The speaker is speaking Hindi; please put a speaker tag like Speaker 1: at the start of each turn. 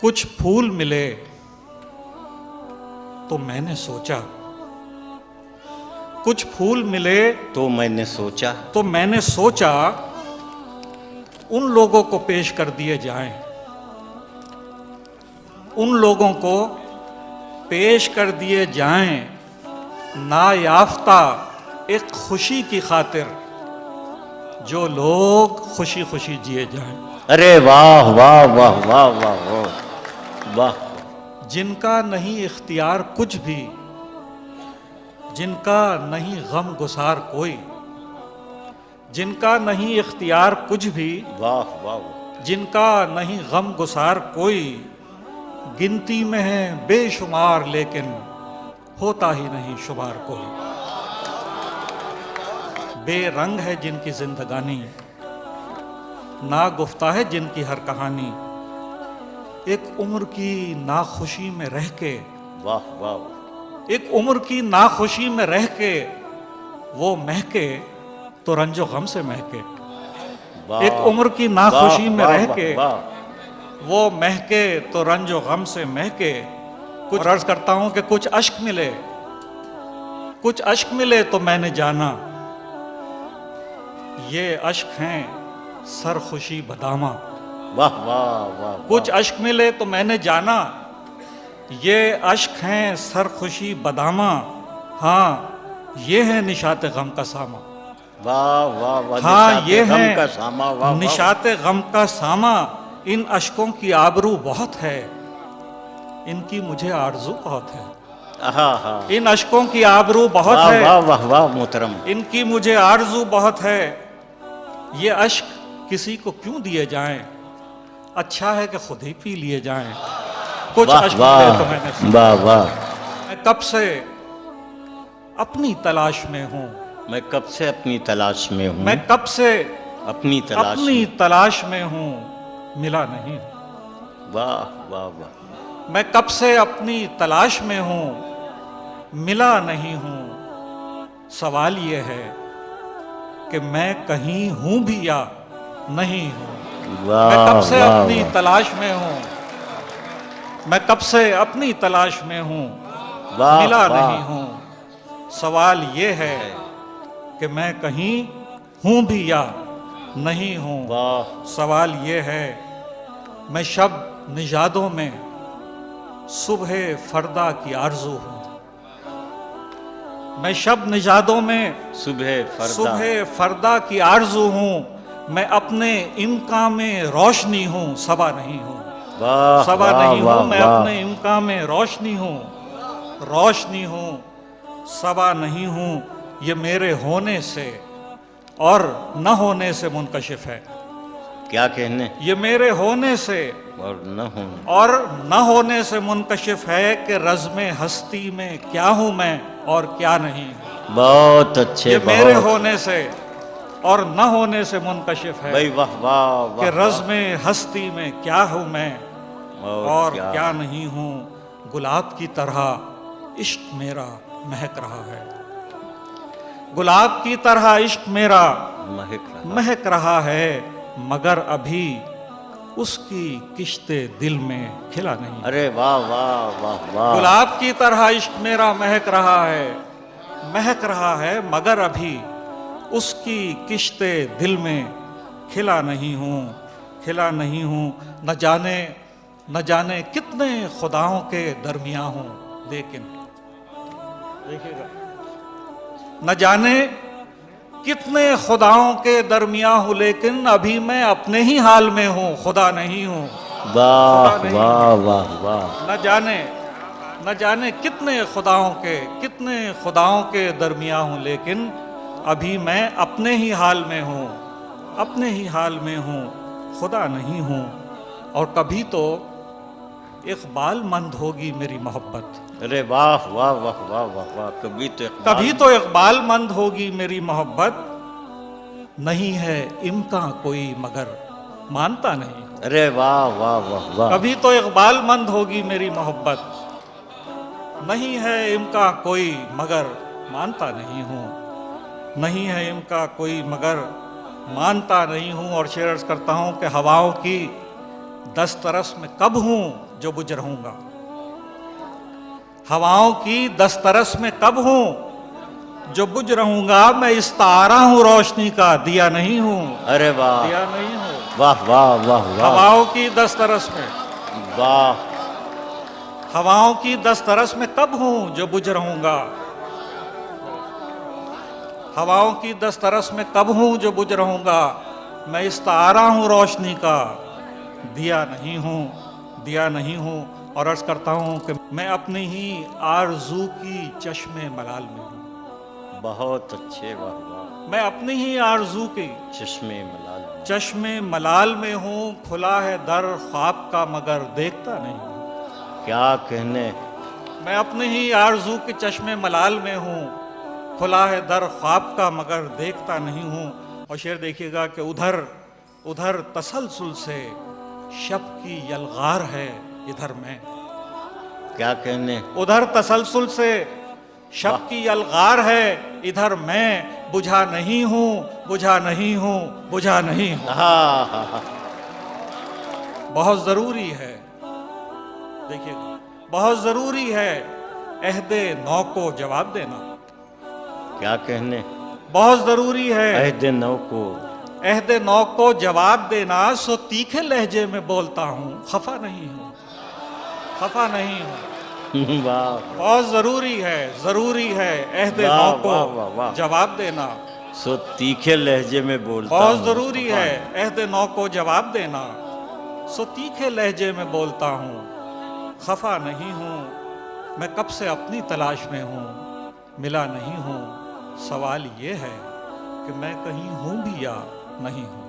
Speaker 1: कुछ फूल मिले तो मैंने सोचा, कुछ फूल मिले
Speaker 2: तो मैंने सोचा
Speaker 1: उन लोगों को पेश कर दिए जाएं, उन लोगों को पेश कर दिए जाएं नायाफ्ता एक खुशी की खातिर, जो लोग खुशी खुशी जिए जाएं।
Speaker 2: अरे वाह वाह वाह वाह वाह वाह वाह।
Speaker 1: जिनका नहीं इख्तियार कुछ भी, जिनका नहीं गम गुसार कोई, जिनका नहीं इख्तियार कुछ भी,
Speaker 2: वाह वाह।
Speaker 1: जिनका नहीं गम गुसार कोई, गिनती में है बेशुमार लेकिन होता ही नहीं शुमार कोई। बेरंग है जिनकी जिंदगानी, ना गुफ्ता है जिनकी हर कहानी, एक उम्र की नाखुशी में रह के,
Speaker 2: वाह वाह।
Speaker 1: एक उम्र की नाखुशी में रह के वो महके तो रंजो गम से महके। एक उम्र की नाखुशी में रह के वो महके तो रंजो गम से महके। कुछ अर्ज करता हूं कि कुछ अश्क मिले, कुछ अश्क मिले तो मैंने जाना, ये अश्क हैं सरखुशी बदामा।
Speaker 2: वाह वाह वाह।
Speaker 1: कुछ अश्क मिले तो मैंने जाना, ये अश्क हैं सरखुशी बदामा। हाँ ये है निशात गम का सामा।
Speaker 2: वाह वाह वाह।
Speaker 1: हाँ ये है
Speaker 2: है
Speaker 1: निशात गम का सामा। इन अश्कों की आबरू बहुत है, इनकी मुझे आरजू बहुत है। इन अश्कों की आबरू बहुत है,
Speaker 2: वाह वाह वाह मोहतरम।
Speaker 1: इनकी मुझे आरजू बहुत है। ये अश्क किसी को क्यों दिए जाएं, अच्छा है कि खुद ही पी लिए जाएं। कुछ अश्क मिले तो मैंने सोचा,
Speaker 2: वाह वाह।
Speaker 1: मैं कब से अपनी तलाश में हूँ,
Speaker 2: मैं कब से अपनी तलाश में हूँ,
Speaker 1: मैं कब से
Speaker 2: अपनी
Speaker 1: तलाश में हूँ, मिला नहीं।
Speaker 2: वाह वाह वाह।
Speaker 1: मैं कब से अपनी तलाश में हूँ, मिला नहीं हूँ। सवाल ये है कि मैं कहीं हूँ भी या नहीं हूँ। मैं कब से अपनी तलाश में हूँ, मैं कब से अपनी तलाश में हूँ, मिला नहीं हूँ। सवाल ये है कि मैं कहीं हूँ भी या नहीं हूँ। सवाल ये है, मैं शब निजादों में सुबह फरदा की आरजू हूँ। मैं शब निजादों में सुबह फरदा की आरजू हूँ। मैं अपने इम्कान में रोशनी हूँ, सबा नहीं हूँ। सबा नहीं हूँ, मैं अपने इम्कान में रोशनी हूँ, रोशनी हूँ, सबा नहीं हूँ। ये मेरे होने से और न होने से मुनकशिफ है।
Speaker 2: क्या कहने?
Speaker 1: ये मेरे होने से
Speaker 2: और
Speaker 1: न होने से मुनकशिफ है कि रज़्मे हस्ती में क्या हूँ मैं और क्या नहीं।
Speaker 2: बहुत अच्छे।
Speaker 1: ये मेरे होने से और न होने से मुनकशिफ है
Speaker 2: भाई वाह वाह
Speaker 1: कि रज़्मे हस्ती में क्या हूँ मैं और क्या नहीं हूँ। गुलाब की तरह इश्क मेरा महक रहा है, गुलाब की तरह इश्क मेरा महक रहा है, मगर अभी उसकी किश्ते दिल में खिला नहीं।
Speaker 2: अरे वाह वाह वाह वाह।
Speaker 1: गुलाब की तरह इश्क मेरा महक रहा है, महक रहा है, मगर अभी उसकी किश्ते दिल में खिला नहीं हूँ, खिला नहीं हूँ। न जाने कितने खुदाओं के दरमियां हूँ, लेकिन देखिएगा, न जाने कितने खुदाओं के दरमियां हूँ, लेकिन अभी मैं अपने ही हाल में हूँ, खुदा नहीं हूँ।
Speaker 2: वाह वाह वाह वाह।
Speaker 1: न जाने कितने खुदाओं के दरमियां हूँ, लेकिन अभी मैं अपने ही हाल में हूँ, अपने ही हाल में हूँ, खुदा नहीं हूँ। और कभी तो इकबाल मंद होगी मेरी मोहब्बत।
Speaker 2: अरे वाह वाह वाह वाह वाह वाह।
Speaker 1: कभी तो इकबाल मंद होगी मेरी मोहब्बत, नहीं है इम्कान कोई मगर मानता नहीं।
Speaker 2: अरे वाह वाह वाह वाह।
Speaker 1: कभी तो इकबाल मंद होगी मेरी मोहब्बत, नहीं है इम्कान कोई मगर मानता नहीं हूँ, नहीं है इम्कान कोई मगर मानता नहीं हूँ। और शेर अर्ज करता हूँ कि हवाओं की दस्तरस में कब हूं जो बुझ रहूंगा। हवाओं की दस्तरस में कब हूं जो बुझ रहूंगा। मैं इस तारा हूं रोशनी का, दिया नहीं हूं,
Speaker 2: अरे वाह
Speaker 1: दिया नहीं हूं।
Speaker 2: वाह वाह वाह वाह
Speaker 1: हवाओं की दस्तरस में,
Speaker 2: वाह।
Speaker 1: हवाओं की दस्तरस में कब हूं जो बुझ रहूंगा। हवाओं की दस्तरस में कब हूं जो बुझ रहूंगा। मैं इस तारा हूं रोशनी का, दिया नहीं हूं, दिया नहीं हूं। और अर्ज करता हूं कि मैं अपनी ही आरजू की चश्मे मलाल में हूं।
Speaker 2: बहुत अच्छे, वाह वाह।
Speaker 1: मैं अपनी ही आरजू की
Speaker 2: चश्मे मलाल में।
Speaker 1: चश्मे मलाल में हूं। खुला है दर ख्वाब का मगर देखता नहीं हूं।
Speaker 2: क्या कहने।
Speaker 1: मैं अपनी ही आरजू के चश्मे मलाल में हूं। खुला है दर ख्वाब का मगर देखता नहीं हूं। और शेर देखिएगा कि उधर उधर तसलसल से शब की यलगार है, इधर मैं।
Speaker 2: क्या कहने।
Speaker 1: उधर तसलसल से शब की यलगार है, इधर मैं। बुझा नहीं हूं, बुझा नहीं हूं, बुझा नहीं हूं।
Speaker 2: हाँ हाँ हाँ।
Speaker 1: बहुत जरूरी है, देखिएगा, बहुत जरूरी है अहदे नौ को जवाब देना।
Speaker 2: क्या कहने।
Speaker 1: बहुत जरूरी है
Speaker 2: अहदे नौ को।
Speaker 1: अहदे नौ को जवाब देना। सो तीखे लहजे में बोलता हूं, खफा नहीं हूं, खफा नहीं हूं।
Speaker 2: वाह।
Speaker 1: बहुत जरूरी है, जरूरी है अहदे
Speaker 2: वाह,
Speaker 1: नौ
Speaker 2: वाह, वाह,
Speaker 1: को
Speaker 2: वाह।
Speaker 1: जवाब देना।
Speaker 2: सो तीखे लहजे में बोलता
Speaker 1: बहुत
Speaker 2: हूँ।
Speaker 1: जरूरी है अहदे नौ को जवाब देना। सो तीखे लहजे में बोलता हूं, खफा नहीं हूं। मैं कब से अपनी तलाश में हूं, मिला नहीं हूं। सवाल ये है कि मैं कहीं हूं भी या नहीं हूं।